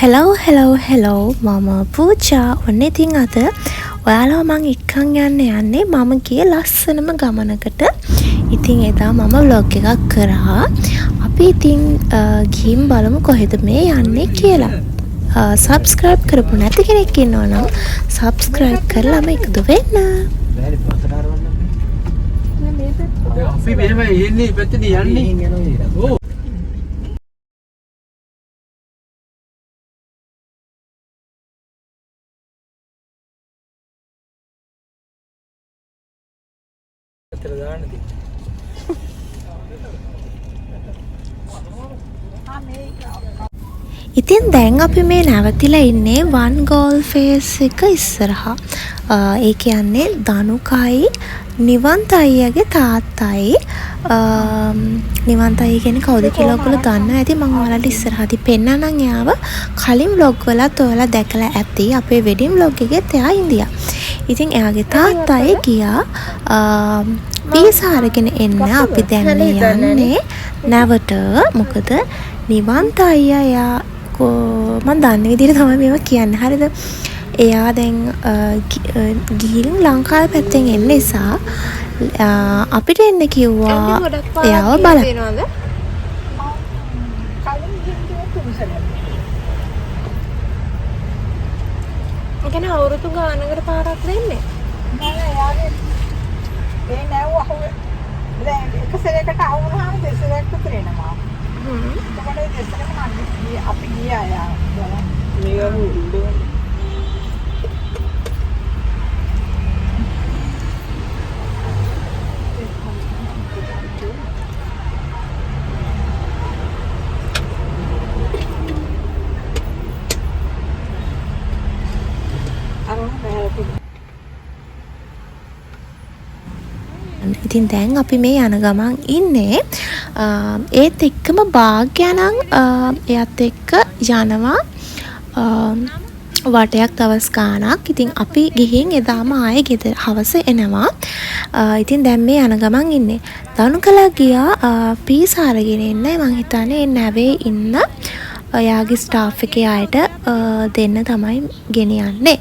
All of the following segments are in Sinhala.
හෙලෝ මම පූජා ඔන්න ඉතින් අද ඔයාලා මං එක්කන් යන්නේ මම ගිය ලස්සනම ගමනකට. ඉතින් එදා මම vlog එකක් කරා. අපි ඉතින් ගිහින් බලමු කොහෙද මේ යන්නේ කියලා. subscribe කරපු නැති කෙනෙක් ඉන්නවා නම් subscribe කරලාම එකතු වෙන්න. අපි මෙහෙම ඉන්නේ පැත්තේ යන්නේ. ඕ ඉතින් දැන් අපි මේ නැවතිලා ඉන්නේ වන් ගෝල් ෆේස් එක ඉස්සරහා. ඒ කියන්නේ දනුකයි නිවන්ත අයියාගේ තාත්තයි. නිවන්ත අයියා කියන්නේ කවුද කියලා ඔයගොල්ලෝ දන්නවා ඇති. මම ඔයාලට ඉස්සරහදී පෙන්නන්නම් එයාව. කලින් vlog වලත් ඔයාලා දැකලා ඇති. අපේ වෙඩින් vlog එකෙත් එයා ඉන්දියා. ඉතින් එයාගේ තාත්තයි ගියා පීසා අරගෙන එන්න. අපි දැන් යන්නේ නැවට. මොකද නිවන්ත අයියා එයා මම දන්න විදිහට තමයි මේවා කියන්නේ. හරිද? එයා දැන් ගිහින් ලංකාවේ පැත්තෙන් එන්න නිසා අපිට එන්න කිව්වා එයාව බලන්න. ඒ කියන්නේ අවුරුදු ගානකට පාරක් දෙන්නේ. නෑ යාගේ ඒ නැව අහුවේ දැන් එක සැරයකට අහුනහම දෙසරයක් විතර එනවා. ඒකට දෙසරම අපි ගියා යා බලන්න. මේක උඩ ඉතින් දැන් අපි මේ යන ගමන් ඉන්නේ. ඒත් එක්කම භාග්‍යනම් එයත් එක්ක යනවා වටයක් දවස් ගාණක්. ඉතින් අපි ගිහින් එදාම ආයේ ගෙදර හවස එනවා. ඉතින් දැන් මේ යන ගමන් ඉන්නේ. දනුකලා ගියා පීසා අරගෙන එන්න. මං හිතන්නේ නැවේ ඉන්න එයාගේ ස්ටාෆ් එකේ අයට දෙන්න තමයි ගෙනියන්නේ.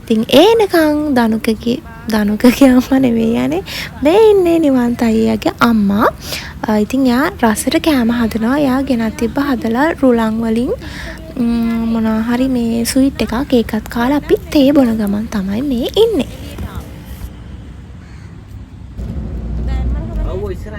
ඉතින් ඒනකන් දනුකගේ අම්මා නෙවෙයි යන්නේ. මේ ඉන්නේ නිවන්ත අයියාගේ අම්මා. ඉතින් යා රසට කෑම හදනවා. යා ගෙනත් තිබ්බ හදලා රුලන් වලින් මොනවා හරි මේ ස්වීට් එකක් ඒකත් කාලා අපි තේ බොන ගමන් තමයි මේ ඉන්නේ. අවු ඉස්සරහ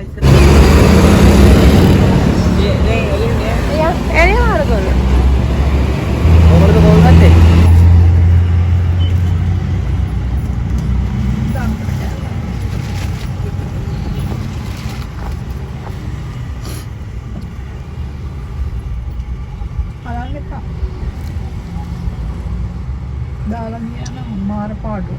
දාලා ගියා නම් මාර පාඩු.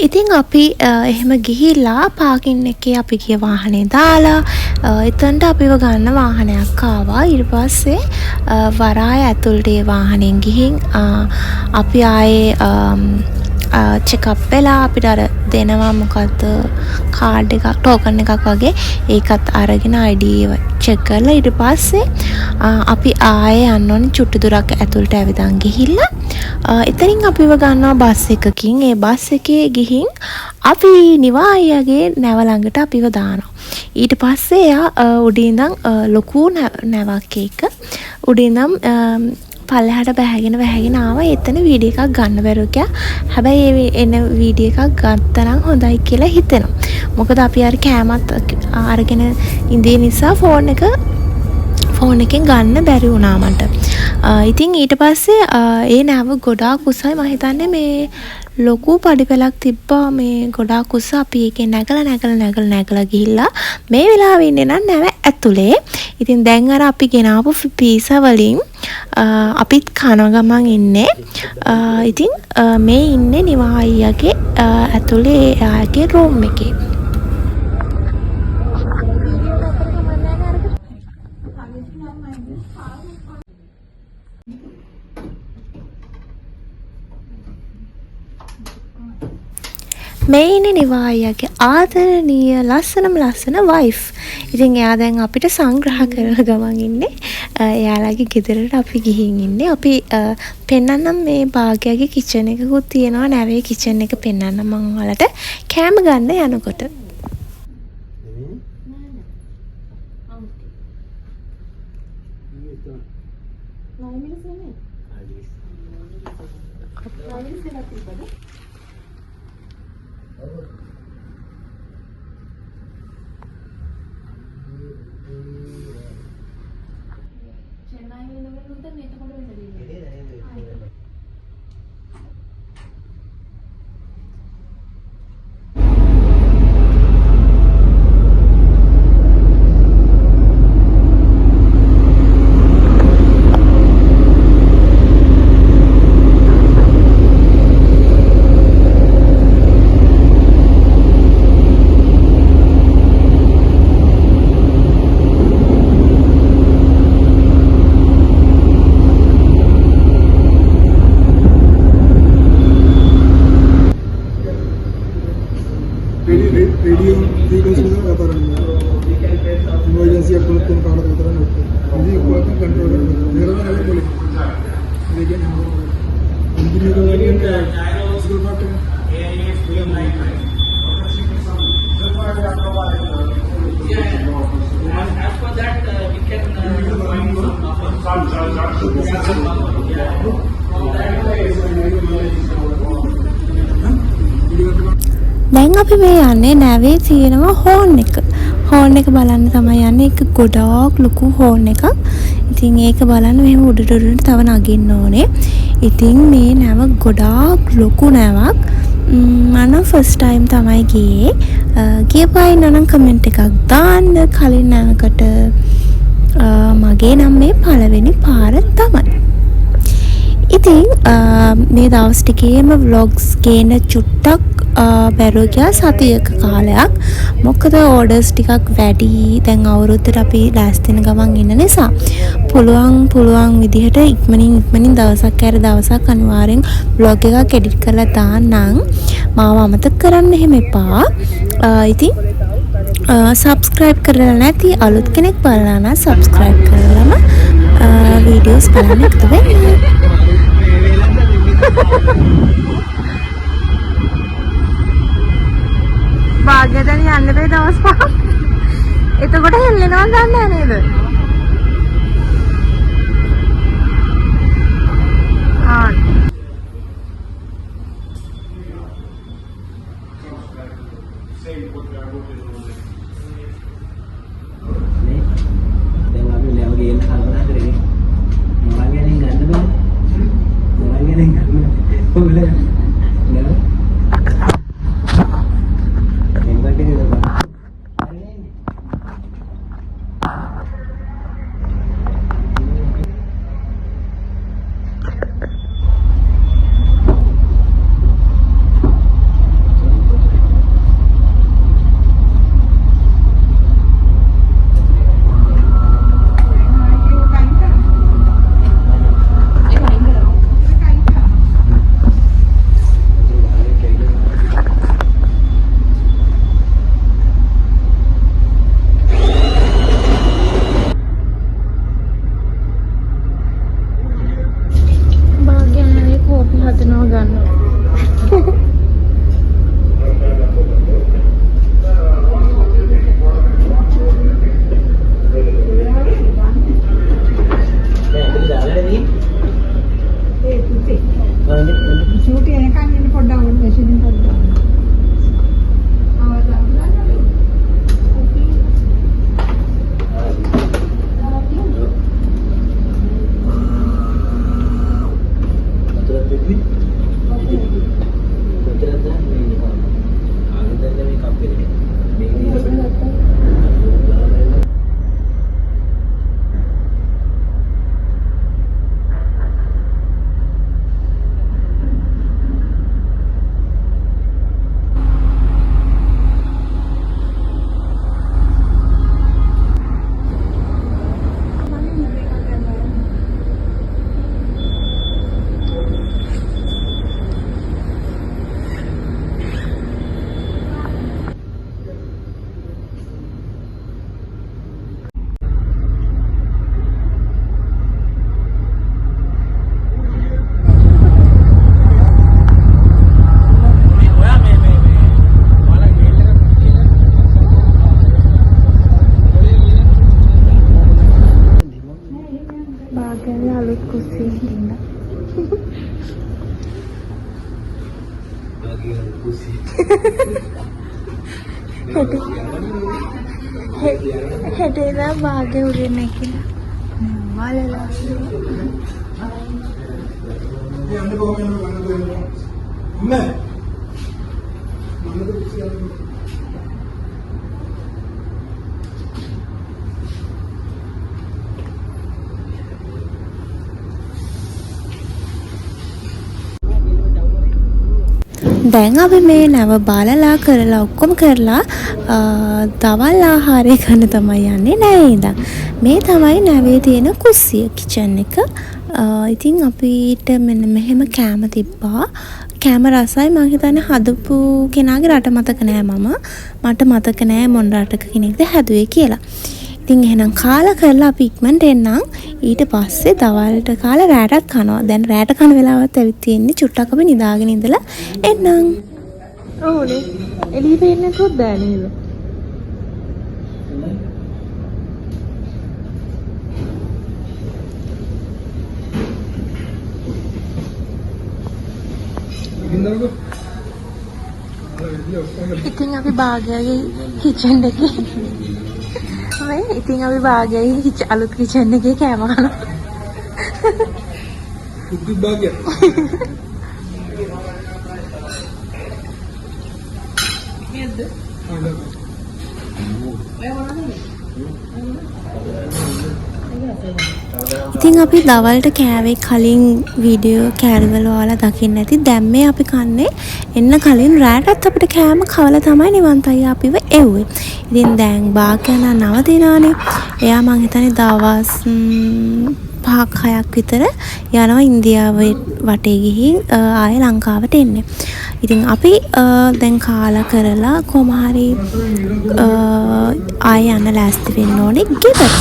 ඉතින් අපි එහෙම ගිහිල්ලා පාකින් එකේ අපි ගිය වාහනේ දාලා එතනට අපිව ගන්න වාහනයක් ආවා. ඊට පස්සේ වරාය ඇතුළට ඒ වාහනෙන් ගිහින් අපි ආයේ චෙක්අප් වෙලා අපිට අර දෙනවා මොකද්ද කාඩ් එකක් ටෝකන් එකක් වගේ ඒකත් අරගෙන ID චෙක් කරලා ඊට පස්සේ අපි ආයේ යන්න ඕනේ චුට්ටු දුරක් ඇතුළට ඇවිදන් ගිහිල්ලා එතනින් අපිව ගන්නවා බස් එකකින්. ඒ බස් එකේ ගිහින් අපි නිවා අයියාගේ නැව ළඟට අපිව දානවා. ඊට පස්සේ එයා උඩින් ඉඳන් ලොකු නැවක් එක උඩින් ඉඳන් පල්ලෙහාට බැහැගෙන ආවා. එතන වීඩියෝ එකක් ගන්න බැරුව ගියා. හැබැයි ඒ එන වීඩියෝ එකක් ගත්තා නම් හොඳයි කියලා හිතෙනවා. මොකද අපි අර කෑමත් අරගෙන ඉඳී නිසා ෆෝන් ෆෝන් එකෙන් ගන්න බැරි වුණා මට. ඉතින් ඊට පස්සේ ඒ නැව ගොඩාක් උසයි. මම හිතන්නේ මේ ලොකු පඩිපෙලක් තිබ්බා මේ ගොඩාක් උස. අපි ඒකේ නැගලා ගිහිල්ලා මේ වෙලාවේ ඉන්නේ නම් නැව ඇතුලේ. ඉතින් දැන් අර අපි ගෙනාවු පීසා වලින් අපිත් කන ගමන් ඉන්නේ. ඉතින් මේ ඉන්නේ නිවා අයියාගේ ඇතුලේ එයාගේ රූම් එකේ. මේ ඉන්නේ නිවා අයියාගේ ආදරණීය ලස්සන වයිෆ්. ඉතින් එයා දැන් අපිට සංග්‍රහ කරන ගමන් ඉන්නේ. එයාලගේ ගෙදරට අපි ගිහින් ඉන්නේ. අපි පෙන්නන්නම් මේ භාග්‍යගේ කිචන් එකකුත් තියෙනවා. නැවේ කිචන් එක පෙන්නන්නම් මම ඔයාලට කෑම ගන්න යනකොට. දැන් අපි මේ යන්නේ නැවේ තියෙනවා හෝන් එක. හෝන් එක බලන්න තමයි යන්නේ. ඒක ගොඩාක් ලොකු හෝන් එකක්. ඉතින් ඒක බලන්න මෙහෙම උඩට තව නගින්න ඕනේ. ඉතින් මේ නැව ගොඩාක් ලොකු නැවක්. මම ෆස්ට් ටයිම් තමයි ගියේ. ගියපයි නනම් කමෙන්ට් එකක් දාන්න. කලින් නැවකට මගේ නම් මේ පළවෙනි පාර තමයි. ඉතින් මේ දවස් ටිකේම vlogs ගේන චුට්ටක් බැරුව ගියා සතියක කාලයක්. මොකද ඕඩර්ස් ටිකක් වැඩි. දැන් අවුරුද්දට අපි ලෑස්ති වෙන ගමන් ඉන්න නිසා පුළුවන් විදිහට ඉක්මනින් දවසක් ඇර දවසක් අනිවාර්යෙන් vlog එකක් edit කරලා දාන්නම්. මාව අමතක කරන්න එහෙම එපා. ඉතින් subscribe කරලා නැති අලුත් කෙනෙක් බලලා නම් subscribe කරලාම videos බලන්න එකතු වෙන්න. භාග්‍යයෙන් යන්න බෑ දවස් පහක්. එතකොට හෙල්ලෙනවා දන්නේ නේද? හෙට ඉඳන් භාග්‍ය උරින් නැකිලා. මලලා. යන්න කොහොමද යන්නේ? අම්මේ. මමද කුසියක්. දැන් අපි මේ නැව බලලා කරලා ඔක්කොම කරලා දවල් ආහාරය ගන්න තමයි යන්නේ නෑ ඉඳන්. මේ තමයි නැවේ තියෙන කුස්සිය කිචන් එක. ඉතින් අපිට මෙන්න මෙහෙම කෑම තිබ්බා. කෑම රසයි මං හිතන්නේ හදපු කෙනාගේ රට මතක නෑ මම. මට මතක නෑ මොන රටක කෙනෙක්ද හැදුවේ කියලා. ඉතින් එහෙනම් කාලා කරලා අපි ඉක්මනට එන්නම්. ඊට පස්සේ දවල්ට කාලා රැටත් කනවා. දැන් රැට කන වෙලාවත් ඇවිත් තියෙන්නේ. චුට්ටක් අපි නිදාගෙන ඉඳලා එන්නම්. ඕනේ. එළිය පේන්නේ නැතුවත් බෑ නේද? ඉතින් අපි භාග්‍යගේ කිචන් එකේ ඉතින් අපි භාග්‍යගේ අලුත් කිචන් එකේ කෑම කනවා. බුද්ධ භාග්‍ය. නේද? ඉතින් අපි දවල්ට කෑවේ කලින් වීඩියෝ කෑරිවල ඔයාලා දකින්න ඇති. දැන් මේ අපි කන්නේ එන්න කලින් රැටත් අපිට කෑම කවලා තමයි නිවන්තයි අපිව එව්වේ. ඉතින් දැන් භාග්‍යන නවතිනානේ. එයා මං හිතන්නේ දවස් 5-6ක් විතර යනවා ඉන්දියාවේ වටේ ගිහින් ආයෙ ලංකාවට එන්නේ. ඉතින් අපි දැන් කාලා කරලා කොහොම හරි ආයෙ යන්න ලෑස්ති වෙන්න ඕනේ ගෙදර.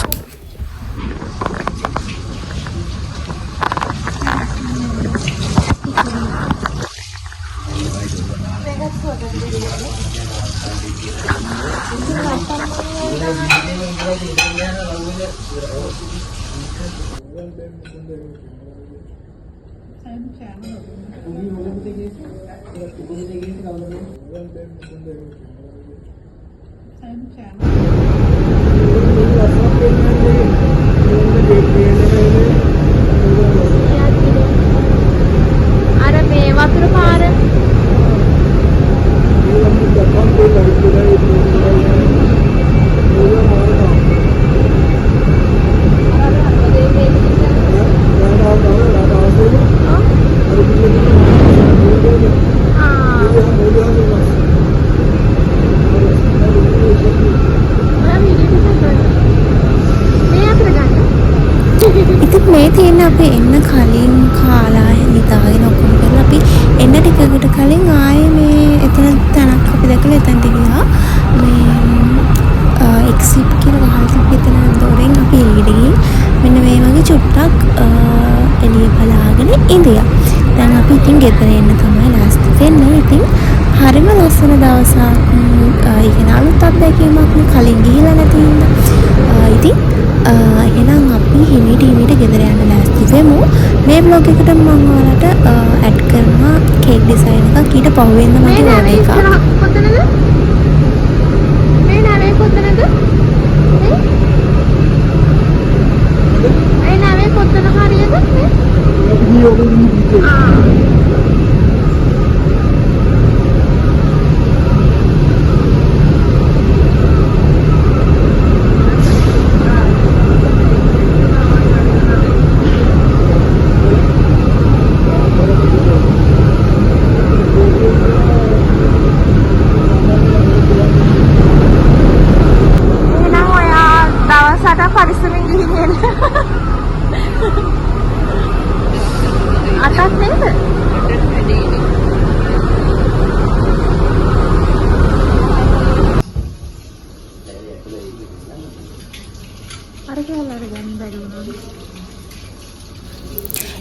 අර මේ වතුර පාර මේ තියෙන අපි එන්න කලින් කාලා නිදාගෙන ඔක්කොම කරලා අපි එන්න ටිකකට කලින් ආයේ මේ එතන තැනක් අපි දැකලා එතනට ගියා. මේ එක්සිට් කියලා වහල් තිබ්බ එතන දොරෙන් අපි එළියට ගිහින් මෙන්න මේ වගේ චුට්ටක් එළිය බලාගෙන ඉඳියා. දැන් අපි ඉතින් ගෙදර එන්න තමයි ලෑස්ති වෙන්නේ. ඉතින් හරිම ලස්සන දවසක්. ඉගෙන අලුත් අත්දැකීමක් කලින් ගිහිලා නැති හින්දා. ඉතින් එහෙනම් අපි හිමීට ගෙදර යන්න ලෑස්ති වෙමු. මේ බ්ලොග් එකට මම ඔයාලට ඇඩ් කරනවා කේක් ඩිසයින් එකක්. ඊට පහුවෙන්ද මට ඕන එකක්. කොතනද? මේ නෑ කොතනද? ඒ නෑ කොතන හරියද?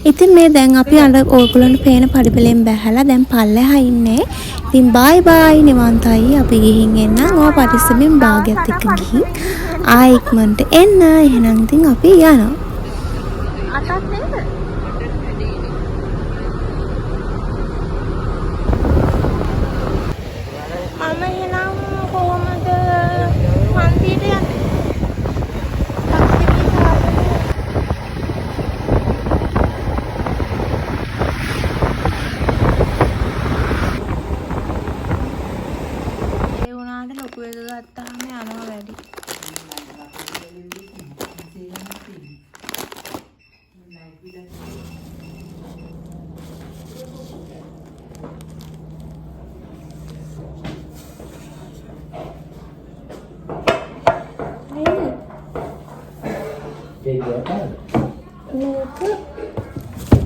ඉතින් මේ දැන් අපි අර ඕගොල්ලන්ට පේන පඩිපෙලෙන් බැහැලා දැන් පල්ලෙහා ඉන්නේ. ඉතින් බයි බයි නිවන්තයි අපි ගිහින් එන්නම්. ඔය පරිස්සමෙන් භාගයත් එක්ක ගිහින් ආයෙ ඉක්මනට එන්න. එහෙනම් ඉතින් අපි යනවා. අතත් නේද?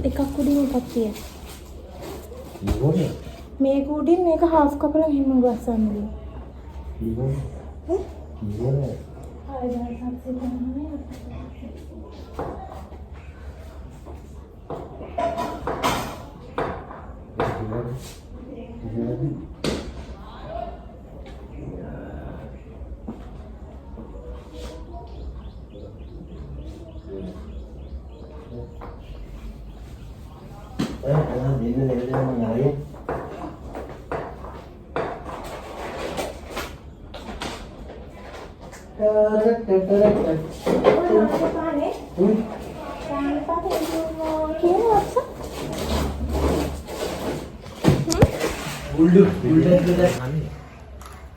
එකක් උඩින් එකක් තියෙනවා. මේක උඩින් මේක half කපලා මෙහෙම ගස්සන්නේ.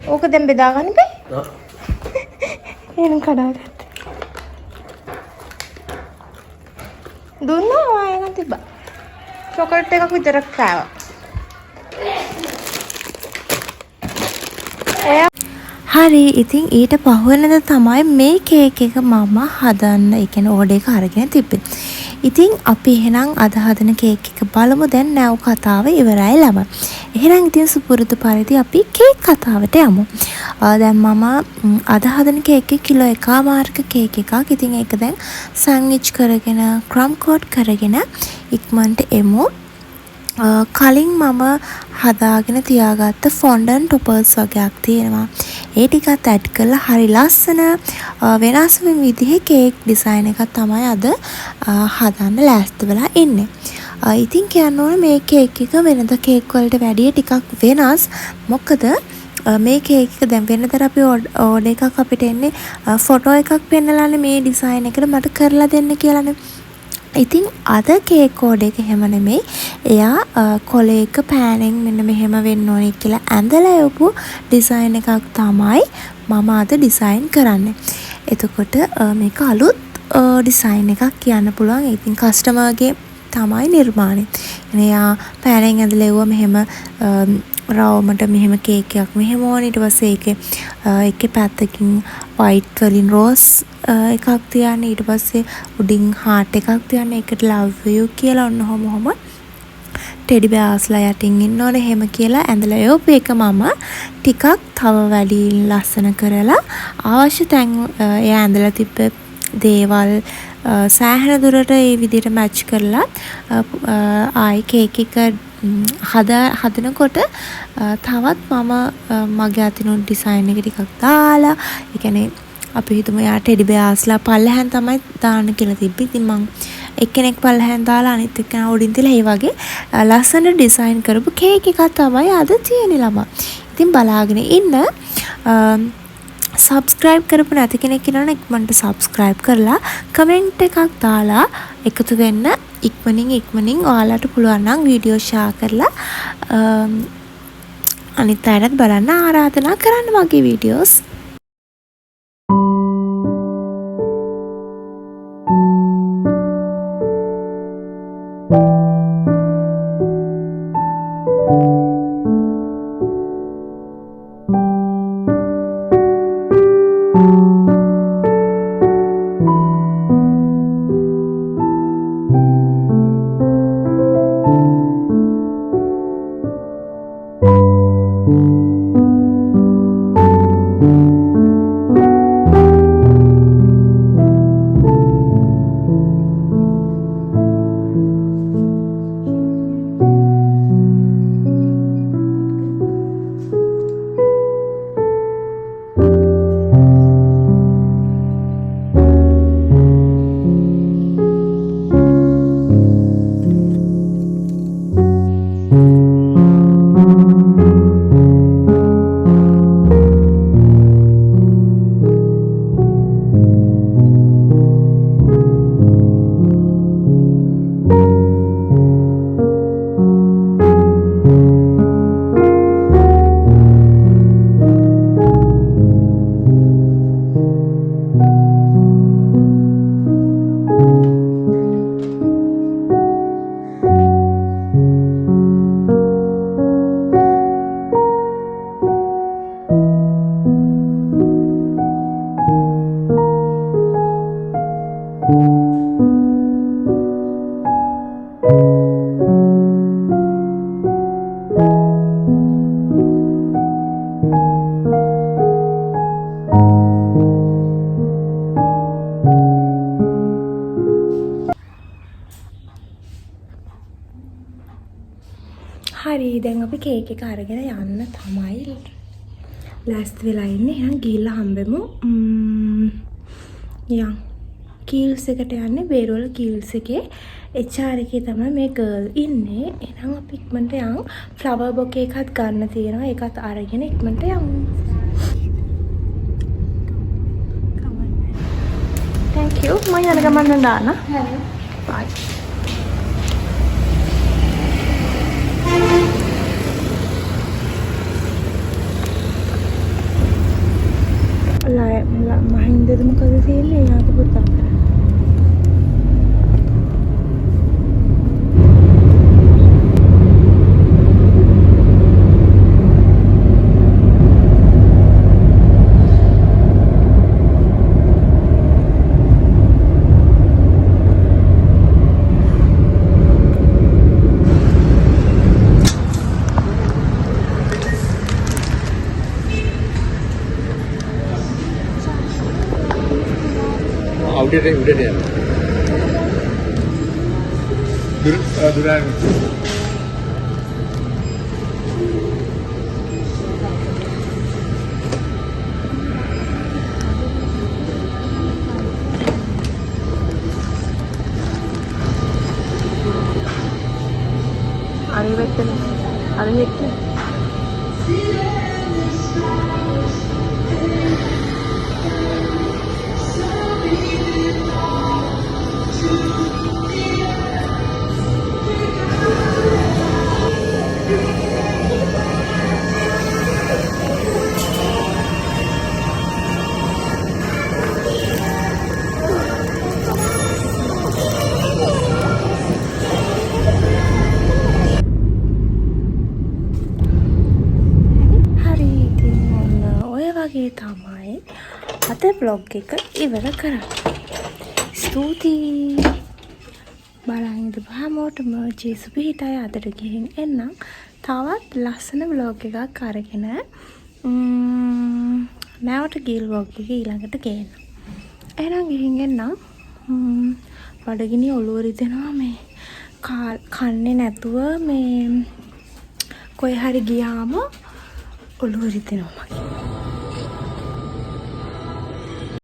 ඕක දැන් බෙදා ගන්න බෑ. එහෙනම් කඩාගත්තා. දුන්නා ආයෙත් තිබ්බා. චොකලට් එකක් විතරක් කෑවා. හරි ඉතින් ඊට පහුවෙනද තමයි මේ කේක් එක මම හදන්න ඒ කියන්නේ ඕඩර් එක අරගෙන තිබ්බේ. ඉතින් අපි එහෙනම් අද හදන කේක් එක බලමු. දැන් නැව් කතාව ඉවරයි ළම. එහෙනම් ඉතින් සුපුරුදු පරිදි අපි කේක් කතාවට යමු. දැන් මම අද හදන කේක් එක කිලෝ 1.5ක කේක් එකක්. ඉතින් ඒක දැන් සෑන්ඩ්විච් කරගෙන ක්‍රම් කෝට් කරගෙන ඉක්මනට එමු. කලින් මම හදාගෙන තියාගත්ත ෆොන්ඩන් ටොපර්ස් වගේක් තියෙනවා. ඒ ටිකත් ඇඩ් කරලා හරි ලස්සන වෙනස් වෙන විදිහේ කේක් ඩිසයින් එකක් තමයි අද හදන්න ලෑස්ති වෙලා ඉන්නේ. ඉතින් කියන්න ඕනේ මේ කේක් එක වෙනද කේක් වලට වැඩිය ටිකක් වෙනස්. මොකද මේ කේක් එක දැන් වෙනතර අපි ඕඩර් එකක් අපිට එන්නේ ෆොටෝ එකක් පෙන්නලානේ මේ ඩිසයින් එකට මට කරලා දෙන්න කියලානේ. ඉතින් අද කේක් කෝඩ් එක එහෙම නෙමෙයි. එයා කොලේක පෑනෙන් මෙන්න මෙහෙම වෙන්න ඕනේ කියලා ඇඳලා යපු ඩිසයින් එකක් තමයි මම අද ඩිසයින් කරන්නේ. එතකොට මේක අලුත් ඩිසයින් එකක් කියන්න පුළුවන්. ඉතින් කස්ටමර්ගේ තමයි නිර්මාණය. එයා පෑනෙන් ඇඳලා යුවා මෙහෙම රවුමට මෙහෙම කේක් එකක් මෙහෙම ඕනේ. ඊට පස්සේ ඒකේ පැත්තකින් වයිට් වලින් රෝස් එකක් තියන්න. ඊට පස්සේ උඩින් හાર્ට් එකක් තියන්න. ඒකට ලව් යූ කියලා ඔන්න ඔහොම ටෙඩි බෑස්ලා යටින් ඉන්න ඕනේ එහෙම කියලා ඇඳලා යෝපු එක මම ටිකක් තව වැඩි ලස්සන කරලා අවශ්‍ය තැන් එයා ඇඳලා තිබ්බ දේවල් සෑහෙන දුරට ඒ විදිහට මැච් කරලා ආයි කේක් එක හදනකොට තවත් මම මගේ අතිනුත් ඩිසයින් එක ටිකක් දාලා ඒ කියන්නේ අපි හිතමු යා ටෙඩි බෑස්ලා පල්ලෙහාන් තමයි දාන්න කියලා තිබ්බේ. ඉතින් මම එක්කෙනෙක් පල්ලෙහාන් දාලා අනිත් එක්කෙනා උඩින් තියලා ඒ වගේ ලස්සන ඩිසයින් කරපු කේක් එකක් තමයි අද තියෙන්නේ ළමා. ඉතින් බලාගෙන ඉන්න. සබ්ස්ක්‍රයිබ් කරපු නැති කෙනෙක් ඉන්නවනේ ඉක්මනට සබ්ස්ක්‍රයිබ් කරලා කමෙන්ට් එකක් දාලා එකතු වෙන්න. ඉක්මනින් ඔයාලට පුළුවන් නම් වීඩියෝ ෂෙයා කරලා අනිත් අයටත් බලන්න ආරාධනා කරන්න මගේ වීඩියෝස්. කේක් එක අරගෙන යන්න තමයි ලෑස්ති වෙලා ඉන්නේ. එහෙනම් ගිහිල්ලා හම්බෙමු. යන් කීල්ස් එකට යන්නේ. බේරුවල කීල්ස් එකේ HR එකේ තමයි මේ ගර්ල් ඉන්නේ. එහෙනම් අපි ඉක්මනට යන්. ෆ්ලවර් බොකේ එකත් ගන්න තියෙනවා. ඒකත් අරගෙන ඉක්මනට යමු. Thank you. මම යන ගමන් දාන්න. හරි. Bye. මහින්දද මොකද තියෙන්නේ? යාක පුතා. උඩට යන්න. දුරාන්. අර වෙත්තනේ. අර හෙක්කේ. තමයි අද බ්ලොග් එක ඉවර කරන්නේ. ස්තුතියි. බලන් ඉඳපු හැමෝටම ජේසු පිහිටයි. අදට ගිහින් එන්නම් තවත් ලස්සන බ්ලොග් එකක් අරගෙන නැවට ගිල් බ්ලොග් එක ඊළඟට ගේන්න. එහෙනම් ගිහින් එන්නම්. බඩගිනි ඔළුව රිදෙනවා මේ කන්නේ නැතුව මේ කොයි හරි ගියාම ඔළුව රිදෙනවා මගේ.